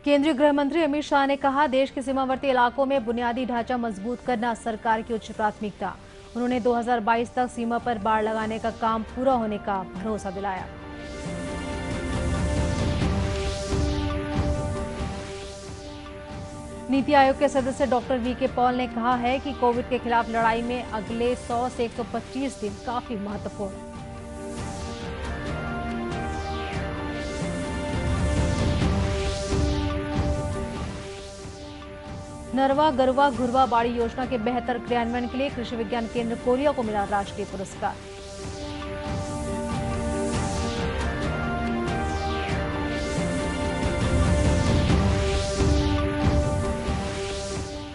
केंद्रीय गृह मंत्री अमित शाह ने कहा, देश के सीमावर्ती इलाकों में बुनियादी ढांचा मजबूत करना सरकार की उच्च प्राथमिकता। उन्होंने 2022 तक सीमा पर बाड़ लगाने का काम पूरा होने का भरोसा दिलाया। नीति आयोग के सदस्य डॉक्टर वीके पॉल ने कहा है कि कोविड के खिलाफ लड़ाई में अगले 100 से 125 दिन काफी महत्वपूर्ण। नरवा गरवा घुरवा बाड़ी योजना के बेहतर क्रियान्वयन के लिए कृषि विज्ञान केंद्र कोरिया को मिला राष्ट्रीय पुरस्कार।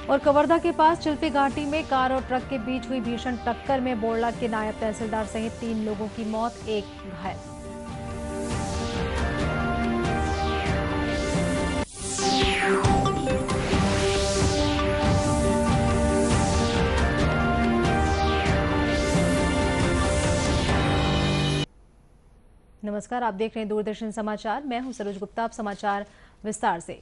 और कवर्धा के पास चिल्फी घाटी में कार और ट्रक के बीच हुई भीषण टक्कर में बोड़ला के नायब तहसीलदार सहित 3 लोगों की मौत, 1 घायल। नमस्कार, आप देख रहे हैं दूरदर्शन समाचार। मैं हूं सरोज गुप्ता। आप समाचार विस्तार से।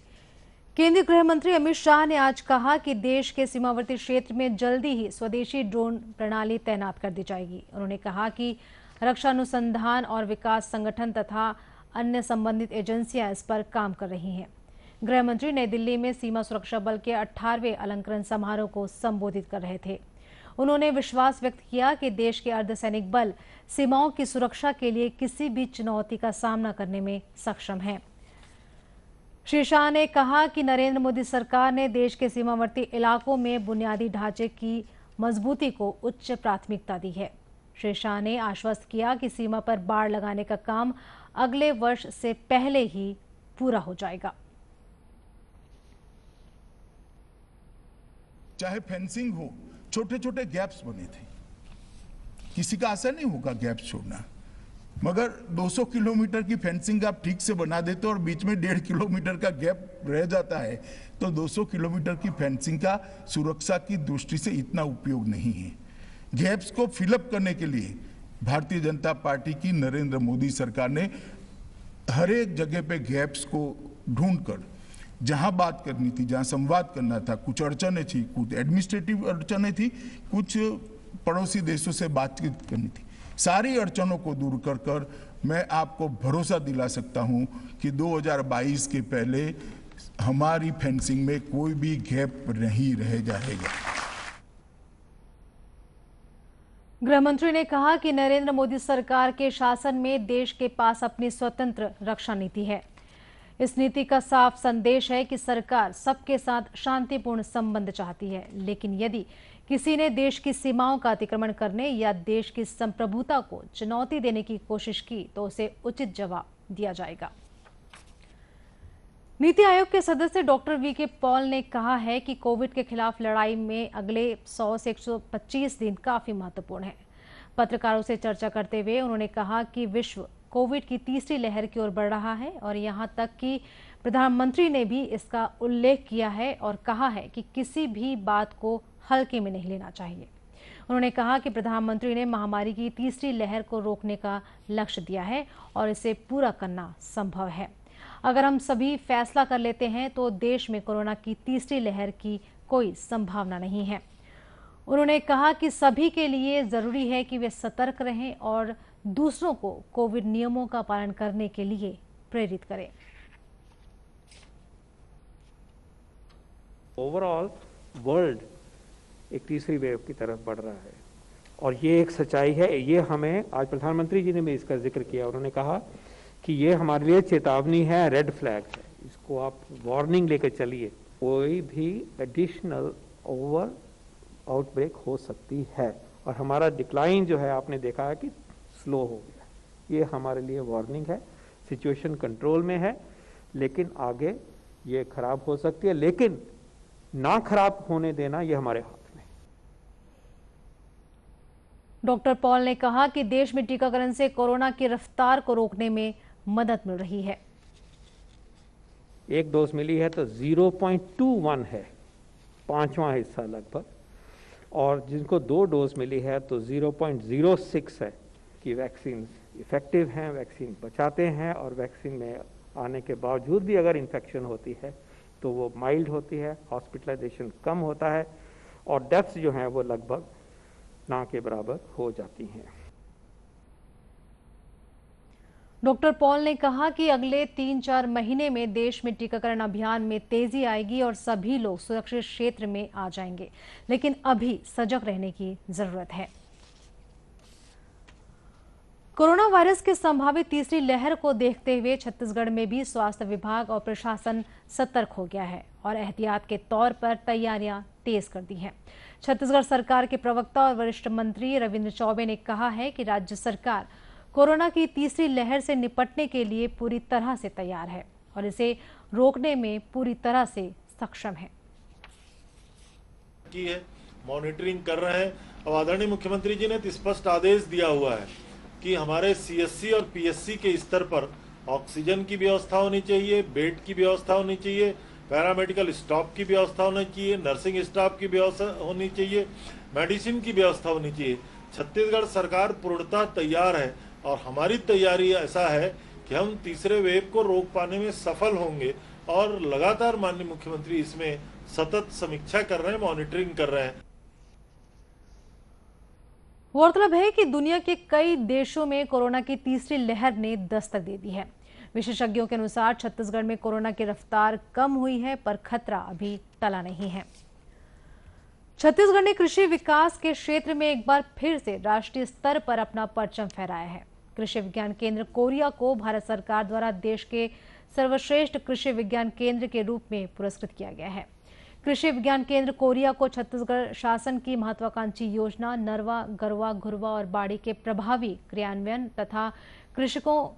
केंद्रीय गृह मंत्री अमित शाह ने आज कहा कि देश के सीमावर्ती क्षेत्र में जल्दी ही स्वदेशी ड्रोन प्रणाली तैनात कर दी जाएगी। उन्होंने कहा कि रक्षा अनुसंधान और विकास संगठन तथा अन्य संबंधित एजेंसियां इस पर काम कर रही हैं। गृह मंत्री नई दिल्ली में सीमा सुरक्षा बल के 18वें अलंकरण समारोह को संबोधित कर रहे थे। उन्होंने विश्वास व्यक्त किया कि देश के अर्धसैनिक बल सीमाओं की सुरक्षा के लिए किसी भी चुनौती का सामना करने में सक्षम हैं। श्री शाह ने कहा कि नरेंद्र मोदी सरकार ने देश के सीमावर्ती इलाकों में बुनियादी ढांचे की मजबूती को उच्च प्राथमिकता दी है। श्री शाह ने आश्वस्त किया कि सीमा पर बाड़ लगाने का काम अगले वर्ष से पहले ही पूरा हो जाएगा। चाहे फेंसिंग हो, छोटे छोटे गैप्स बने थे, किसी का आशा नहीं होगा गैप्स छोड़ना, मगर 200 किलोमीटर की फेंसिंग आप ठीक से बना देते हो और बीच में 1.5 किलोमीटर का गैप रह जाता है, तो 200 किलोमीटर की फेंसिंग का सुरक्षा की दृष्टि से इतना उपयोग नहीं है। गैप्स को फिलअप करने के लिए भारतीय जनता पार्टी की नरेंद्र मोदी सरकार ने हर एक जगह पे गैप्स को ढूंढकर, जहां बात करनी थी, जहां संवाद करना था, कुछ अड़चनें थी, कुछ एडमिनिस्ट्रेटिव अड़चनें थी, कुछ पड़ोसी देशों से बातचीत करनी थी, सारी अड़चनों को दूर कर मैं आपको भरोसा दिला सकता हूं कि 2022 के पहले हमारी फेंसिंग में कोई भी गैप नहीं रह जाएगा। गृह मंत्री ने कहा कि नरेंद्र मोदी सरकार के शासन में देश के पास अपनी स्वतंत्र रक्षा नीति है। इस नीति का साफ संदेश है कि सरकार सबके साथ शांतिपूर्ण संबंध चाहती है, लेकिन यदि किसी ने देश की सीमाओं का अतिक्रमण करने या देश की संप्रभुता को चुनौती देने की कोशिश की तो उसे उचित जवाब दिया जाएगा। नीति आयोग के सदस्य डॉक्टर वीके पॉल ने कहा है कि कोविड के खिलाफ लड़ाई में अगले 100 से 125 दिन काफी महत्वपूर्ण है। पत्रकारों से चर्चा करते हुए उन्होंने कहा कि विश्व कोविड की तीसरी लहर की ओर बढ़ रहा है और यहां तक कि प्रधानमंत्री ने भी इसका उल्लेख किया है और कहा है कि किसी भी बात को हल्के में नहीं लेना चाहिए। उन्होंने कहा कि प्रधानमंत्री ने महामारी की तीसरी लहर को रोकने का लक्ष्य दिया है और इसे पूरा करना संभव है। अगर हम सभी फैसला कर लेते हैं तो देश में कोरोना की तीसरी लहर की कोई संभावना नहीं है। उन्होंने कहा कि सभी के लिए जरूरी है कि वे सतर्क रहें और दूसरों को कोविड नियमों का पालन करने के लिए प्रेरित करें। ओवरऑल वर्ल्ड एक तीसरी वेव की तरफ बढ़ रहा है और ये एक सच्चाई है। ये हमें आज प्रधानमंत्री जी ने भी इसका जिक्र किया। उन्होंने कहा कि ये हमारे लिए चेतावनी है, रेड फ्लैग है, इसको आप वार्निंग लेकर चलिए, कोई भी एडिशनल ओवर आउटब्रेक हो सकती है और हमारा डिक्लाइन जो है आपने देखा है कि स्लो हो गया। ये हमारे लिए वार्निंग है। सिचुएशन कंट्रोल में है लेकिन आगे ये खराब हो सकती है, लेकिन ना खराब होने देना ये हमारे हाथ में। डॉक्टर पॉल ने कहा कि देश में टीकाकरण से कोरोना की रफ्तार को रोकने में मदद मिल रही है। एक डोज मिली है तो 0.21 है, 5वां हिस्सा लगभग, और जिनको 2 डोज मिली है तो 0.06 है कि वैक्सीन इफेक्टिव हैं, वैक्सीन बचाते हैं और वैक्सीन में आने के बावजूद भी अगर इन्फेक्शन होती है तो वो माइल्ड होती है, हॉस्पिटलाइजेशन कम होता है और डेथ्स जो हैं वो लगभग ना के बराबर हो जाती हैं। डॉक्टर पॉल ने कहा कि अगले 3-4 महीने में देश में टीकाकरण अभियान में तेजी आएगी और सभी लोग सुरक्षित क्षेत्र में आ जाएंगे, लेकिन अभी सजग रहने की जरूरत है। कोरोना वायरस की संभावित तीसरी लहर को देखते हुए छत्तीसगढ़ में भी स्वास्थ्य विभाग और प्रशासन सतर्क हो गया है और एहतियात के तौर पर तैयारियां तेज कर दी हैं। छत्तीसगढ़ सरकार के प्रवक्ता और वरिष्ठ मंत्री रविंद्र चौबे ने कहा है कि राज्य सरकार कोरोना की तीसरी लहर से निपटने के लिए पूरी तरह से तैयार है और इसे रोकने में पूरी तरह से सक्षम है। मॉनिटरिंग कर रहे हैं। अब आदरणीय मुख्यमंत्री जी ने स्पष्ट आदेश दिया हुआ है कि हमारे सीएससी और पीएससी के स्तर पर ऑक्सीजन की व्यवस्था होनी चाहिए, बेड की व्यवस्था होनी चाहिए, पैरामेडिकल स्टाफ की व्यवस्था होनी चाहिए, नर्सिंग स्टाफ की व्यवस्था होनी चाहिए, मेडिसिन की व्यवस्था होनी चाहिए। छत्तीसगढ़ सरकार पूर्णतः तैयार है और हमारी तैयारी ऐसा है कि हम तीसरे वेव को रोक पाने में सफल होंगे और लगातार माननीय मुख्यमंत्री इसमें सतत समीक्षा कर रहे हैं, मॉनिटरिंग कर रहे हैं। गौरतलब है कि दुनिया के कई देशों में कोरोना की तीसरी लहर ने दस्तक दे दी है। विशेषज्ञों के अनुसार छत्तीसगढ़ में कोरोना की रफ्तार कम हुई है, पर खतरा अभी टला नहीं है। छत्तीसगढ़ ने कृषि विकास के क्षेत्र में एक बार फिर से राष्ट्रीय स्तर पर अपना परचम फहराया है। कृषि विज्ञान केंद्र कोरिया को भारत सरकार द्वारा देश के सर्वश्रेष्ठ कृषि विज्ञान केंद्र के रूप में पुरस्कृत किया गया है। कृषि विज्ञान केंद्र कोरिया को छत्तीसगढ़ शासन की महत्वाकांक्षी योजना नरवा, गरवा, घुरवा और बाड़ी के प्रभावी क्रियान्वयन तथा कृषकों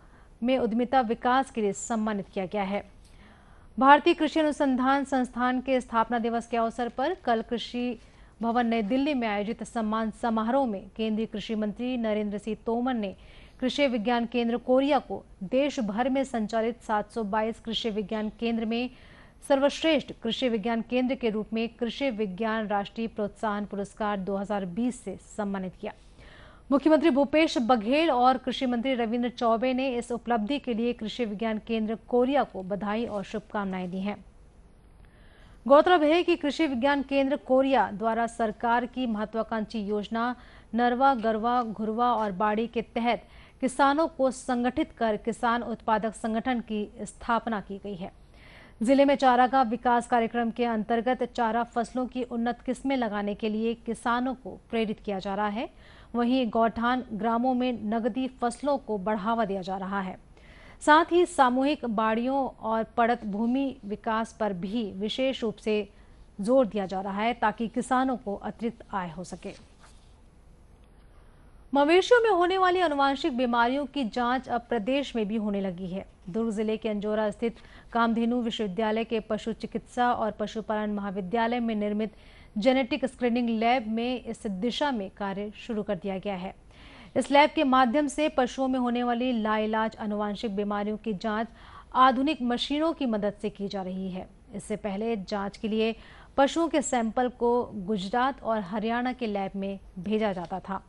में उद्यमिता विकास के लिए सम्मानित किया गया है। भारतीय कृषि अनुसंधान संस्थान के स्थापना दिवस के अवसर पर कल कृषि भवन नई दिल्ली में आयोजित सम्मान समारोह में केंद्रीय कृषि मंत्री नरेंद्र सिंह तोमर ने कृषि विज्ञान केंद्र कोरिया को देश भर में संचालित 722 कृषि विज्ञान केंद्र में सर्वश्रेष्ठ कृषि विज्ञान केंद्र के रूप में कृषि विज्ञान राष्ट्रीय प्रोत्साहन पुरस्कार 2020 से सम्मानित किया। मुख्यमंत्री भूपेश बघेल और कृषि मंत्री रविंद्र चौबे ने इस उपलब्धि के लिए कृषि विज्ञान केंद्र कोरिया को बधाई और शुभकामनाएं दी हैं। गौरतलब है कि कृषि विज्ञान केंद्र कोरिया द्वारा सरकार की महत्वाकांक्षी योजना नरवा, गरवा, घुरवा और बाड़ी के तहत किसानों को संगठित कर किसान उत्पादक संगठन की स्थापना की गई है। जिले में चारागाह विकास कार्यक्रम के अंतर्गत चारा फसलों की उन्नत किस्में लगाने के लिए किसानों को प्रेरित किया जा रहा है। वहीं गौठान ग्रामों में नगदी फसलों को बढ़ावा दिया जा रहा है। साथ ही सामूहिक बाड़ियों और पड़त भूमि विकास पर भी विशेष रूप से जोर दिया जा रहा है ताकि किसानों को अतिरिक्त आय हो सके। मवेशियों में होने वाली आनुवंशिक बीमारियों की जांच अब प्रदेश में भी होने लगी है। दुर्ग जिले के अंजोरा स्थित कामधेनु विश्वविद्यालय के पशु चिकित्सा और पशुपालन महाविद्यालय में निर्मित जेनेटिक स्क्रीनिंग लैब में इस दिशा में कार्य शुरू कर दिया गया है। इस लैब के माध्यम से पशुओं में होने वाली लाइलाज आनुवंशिक बीमारियों की जांच आधुनिक मशीनों की मदद से की जा रही है। इससे पहले जांच के लिए पशुओं के सैंपल को गुजरात और हरियाणा के लैब में भेजा जाता था।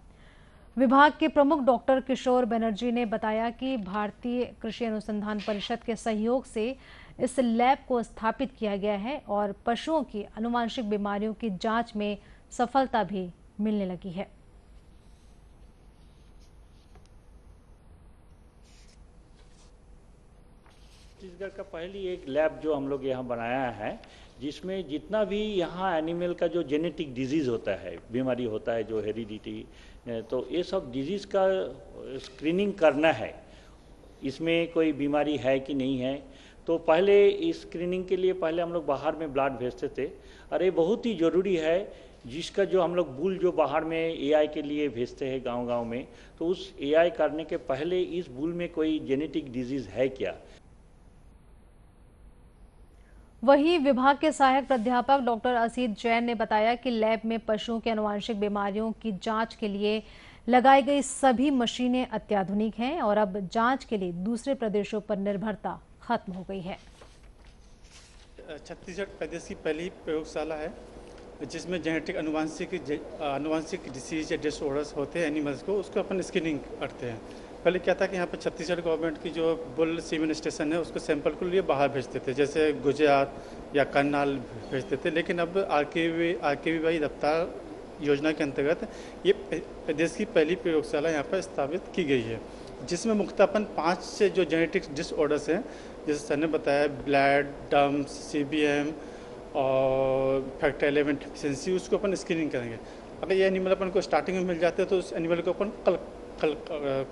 विभाग के प्रमुख डॉक्टर किशोर बनर्जी ने बताया कि भारतीय कृषि अनुसंधान परिषद के सहयोग से इस लैब को स्थापित किया गया है और पशुओं की आनुवंशिक बीमारियों की जांच में सफलता भी मिलने लगी है। छत्तीसगढ़ का पहली एक लैब जो हम लोग यहाँ बनाया है, जिसमें जितना भी यहाँ एनिमल का जो जेनेटिक डिजीज़ होता है, बीमारी होता है जो हेरिडिटी, तो ये सब डिजीज़ का स्क्रीनिंग करना है, इसमें कोई बीमारी है कि नहीं है। तो पहले इस स्क्रीनिंग के लिए पहले हम लोग बाहर में ब्लड भेजते थे और ये बहुत ही ज़रूरी है, जिसका जो हम लोग बुल जो बाहर में एआई के लिए भेजते हैं गांव-गांव में, तो उस एआई करने के पहले इस बुल में कोई जेनेटिक डिजीज़ है क्या। वहीं विभाग के सहायक प्राध्यापक डॉक्टर असीत जैन ने बताया कि लैब में पशुओं के आनुवंशिक बीमारियों की जांच के लिए लगाई गई सभी मशीनें अत्याधुनिक हैं और अब जांच के लिए दूसरे प्रदेशों पर निर्भरता खत्म हो गई है। छत्तीसगढ़ प्रदेश की पहली प्रयोगशाला है जिसमें जेनेटिक आनुवंशिक डिसीज या डिसऑर्डर्स होते हैं एनिमल्स को, उसको अपन स्क्रीनिंग करते हैं। पहले क्या था कि यहाँ पर छत्तीसगढ़ गवर्नमेंट की जो बुल सीमेंट स्टेशन है उसको सैंपल के लिए बाहर भेजते थे, जैसे गुजरात या करनाल भेजते थे। लेकिन अब आरकेवीवाई रफ्तार योजना के अंतर्गत ये देश की पहली प्रयोगशाला यहाँ पर स्थापित की गई है, जिसमें मुख्यतः 5 से जो जेनेटिक्स डिसऑर्डर्स हैं, जैसे सर ने बताया ब्लैड, डम्स, CBM और फैक्टर 11 डिफिशिएंसी, उसको अपन स्क्रीनिंग करेंगे। अगर ये एनिमल अपन को स्टार्टिंग में मिल जाते हैं तो उस एनिमल को अपन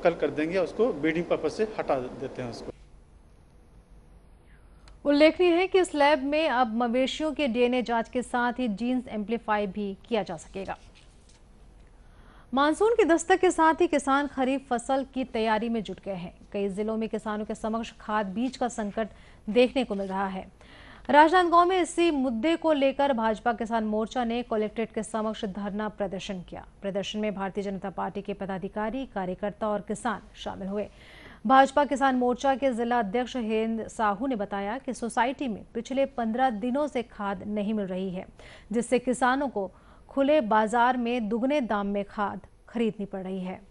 कल कर देंगे, उसको ब्रीडिंग पर्पज से हटा देते हैं उसको। उल्लेखनीय है कि इस लैब में अब मवेशियों के DNA जांच के साथ ही जीन्स एम्पलीफाई भी किया जा सकेगा। मानसून की दस्तक के साथ ही किसान खरीफ फसल की तैयारी में जुट गए हैं। कई जिलों में किसानों के समक्ष खाद बीज का संकट देखने को मिल रहा है। राजनांदगांव में इसी मुद्दे को लेकर भाजपा किसान मोर्चा ने कलेक्ट्रेट के समक्ष धरना प्रदर्शन किया। प्रदर्शन में भारतीय जनता पार्टी के पदाधिकारी, कार्यकर्ता और किसान शामिल हुए। भाजपा किसान मोर्चा के जिला अध्यक्ष हेंद्र साहू ने बताया कि सोसाइटी में पिछले 15 दिनों से खाद नहीं मिल रही है, जिससे किसानों को खुले बाजार में दुगने दाम में खाद खरीदनी पड़ रही है।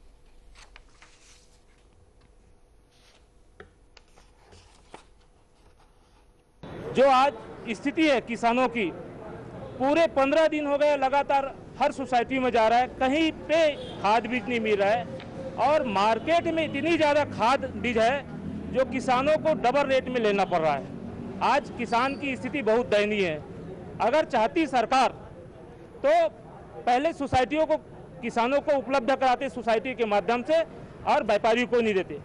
जो आज स्थिति है किसानों की, पूरे 15 दिन हो गए लगातार हर सोसाइटी में जा रहा है, कहीं पे खाद बीज नहीं मिल रहा है और मार्केट में इतनी ज़्यादा खाद बीज है जो किसानों को डबल रेट में लेना पड़ रहा है। आज किसान की स्थिति बहुत दयनीय है। अगर चाहती सरकार तो पहले सोसाइटियों को, किसानों को उपलब्ध कराते सोसाइटी के माध्यम से और व्यापारियों को नहीं देते।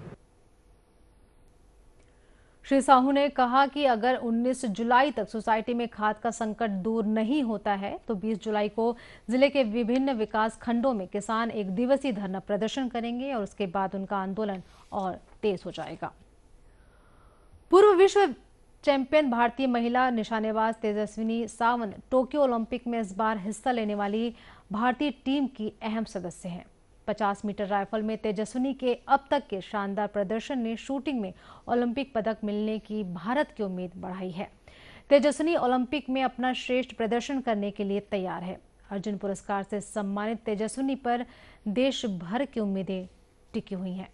श्री साहू ने कहा कि अगर 19 जुलाई तक सोसाइटी में खाद का संकट दूर नहीं होता है तो 20 जुलाई को जिले के विभिन्न विकास खंडों में किसान एक दिवसीय धरना प्रदर्शन करेंगे और उसके बाद उनका आंदोलन और तेज हो जाएगा। पूर्व विश्व चैंपियन भारतीय महिला निशानेबाज तेजस्विनी सावंत टोक्यो ओलंपिक में इस बार हिस्सा लेने वाली भारतीय टीम की अहम सदस्य हैं। 50 मीटर राइफल में तेजस्विनी के अब तक के शानदार प्रदर्शन ने शूटिंग में ओलंपिक पदक मिलने की भारत की उम्मीद बढ़ाई है। तेजस्विनी ओलंपिक में अपना श्रेष्ठ प्रदर्शन करने के लिए तैयार है। अर्जुन पुरस्कार से सम्मानित तेजस्विनी पर देश भर की उम्मीदें टिकी हुई हैं।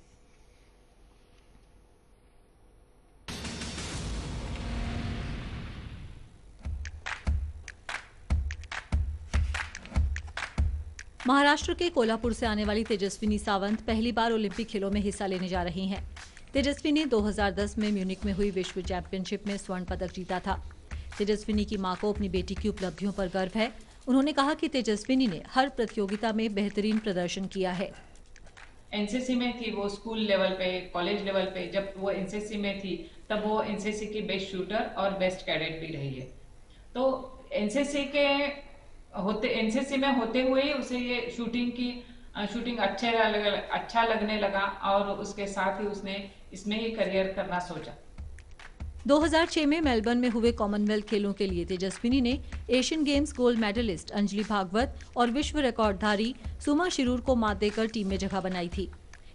महाराष्ट्र के कोल्हापुर से आने वाली तेजस्विनी सावंत पहली बार ओलंपिक खेलों में हिस्सा लेने जा रही हैं। तेजस्विनी ने 2010 में म्यूनिक में हुई विश्व चैंपियनशिप में स्वर्ण पदक जीता था। तेजस्विनी की मां को अपनी बेटी की उपलब्धियों पर गर्व है। उन्होंने कहा कि तेजस्विनी ने हर प्रतियोगिता में बेहतरीन प्रदर्शन किया है। एनसीसी में थी वो, स्कूल लेवल पे, कॉलेज लेवल पे जब वो एनसीसी में थी तब वो एनसीसी की बेस्ट शूटर और बेस्ट कैडेट भी रही है। तो एनसीसी में होते हुए उसे ये शूटिंग अच्छा लगने लगा और उसके साथ ही उसने इसमें ही करियर करना सोचा। 2006 में मेलबर्न में हुए कॉमनवेल्थ खेलों के लिए तेजस्विनी ने Asian Games gold medallist Anjali Bhagwat और विश्व रिकॉर्डधारी सुमा शिरूर को मात देकर टीम में जगह बनाई थी।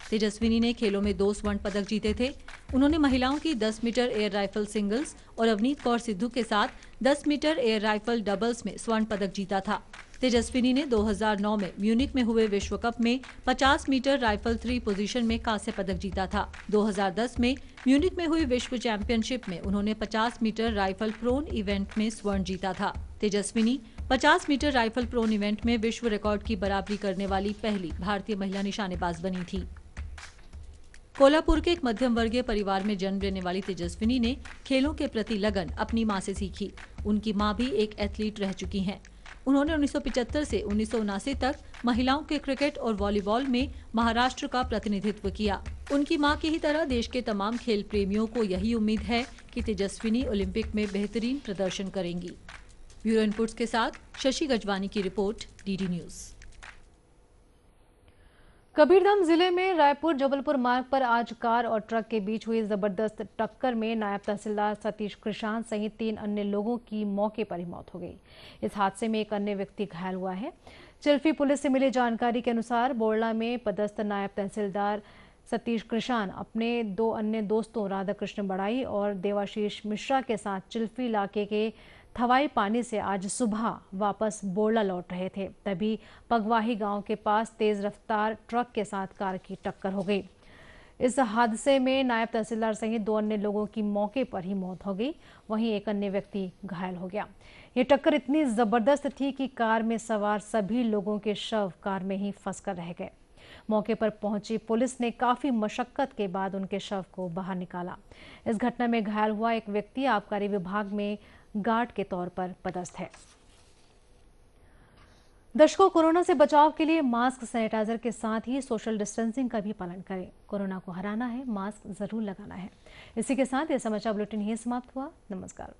तेजस्विनी ने खेलों में 2 स्वर्ण पदक जीते थे। उन्होंने महिलाओं की 10 मीटर एयर राइफल सिंगल्स और अवनीत कौर सिद्धू के साथ 10 मीटर एयर राइफल डबल्स में स्वर्ण पदक जीता था। तेजस्विनी ने 2009 में म्यूनिक में हुए विश्व कप में 50 मीटर राइफल 3 पोजीशन में कांस्य पदक जीता था। 2010 में म्यूनिक में हुई विश्व चैंपियनशिप में उन्होंने 50 मीटर राइफल प्रोन इवेंट में स्वर्ण जीता था। Tejaswini 50 metre rifle prone event में विश्व रिकॉर्ड की बराबरी करने वाली पहली भारतीय महिला निशानेबाज बनी थी। कोल्हापुर के एक मध्यम वर्गीय परिवार में जन्म लेने वाली तेजस्विनी ने खेलों के प्रति लगन अपनी मां से सीखी। उनकी मां भी एक एथलीट रह चुकी हैं। उन्होंने 1975 से 1979 तक महिलाओं के क्रिकेट और वॉलीबॉल में महाराष्ट्र का प्रतिनिधित्व किया। उनकी मां की ही तरह देश के तमाम खेल प्रेमियों को यही उम्मीद है कि तेजस्विनी ओलंपिक में बेहतरीन प्रदर्शन करेंगी। ब्यूरो इनपुट्स के साथ शशि गजवानी की रिपोर्ट, डीडी न्यूज। कबीरधाम जिले में रायपुर जबलपुर मार्ग पर आज कार और ट्रक के बीच हुई जबरदस्त टक्कर में नायब तहसीलदार सतीश कृषाण सहित 3 अन्य लोगों की मौके पर ही मौत हो गई। इस हादसे में एक अन्य व्यक्ति घायल हुआ है। चिल्फी पुलिस से मिली जानकारी के अनुसार बोरला में पदस्थ नायब तहसीलदार सतीश कृषाण अपने 2 अन्य दोस्तों राधाकृष्ण बड़ाई और देवाशीष मिश्रा के साथ चिल्फी इलाके के थवाई पानी से आज सुबह वापस बोरला लौट रहे थे। तभी पगवाही गांव के पास तेज रफ्तार ट्रक के साथ कार की टक्कर हो गई। इस हादसे में नायब तहसीलदार सहित 2 अन्य लोगों की मौके पर ही मौत हो गई। वहीं एक अन्य व्यक्ति घायल हो गया। ये टक्कर इतनी जबरदस्त थी कि कार में सवार सभी लोगों के शव कार में ही फंसकर रह गए। मौके पर पहुंची पुलिस ने काफी मशक्कत के बाद उनके शव को बाहर निकाला। इस घटना में घायल हुआ एक व्यक्ति आबकारी विभाग में गार्ड के तौर पर पदस्थ है। दर्शकों, कोरोना से बचाव के लिए मास्क, सैनिटाइजर के साथ ही सोशल डिस्टेंसिंग का भी पालन करें। कोरोना को हराना है, मास्क जरूर लगाना है। इसी के साथ यह समाचार बुलेटिन यहीं समाप्त हुआ। नमस्कार।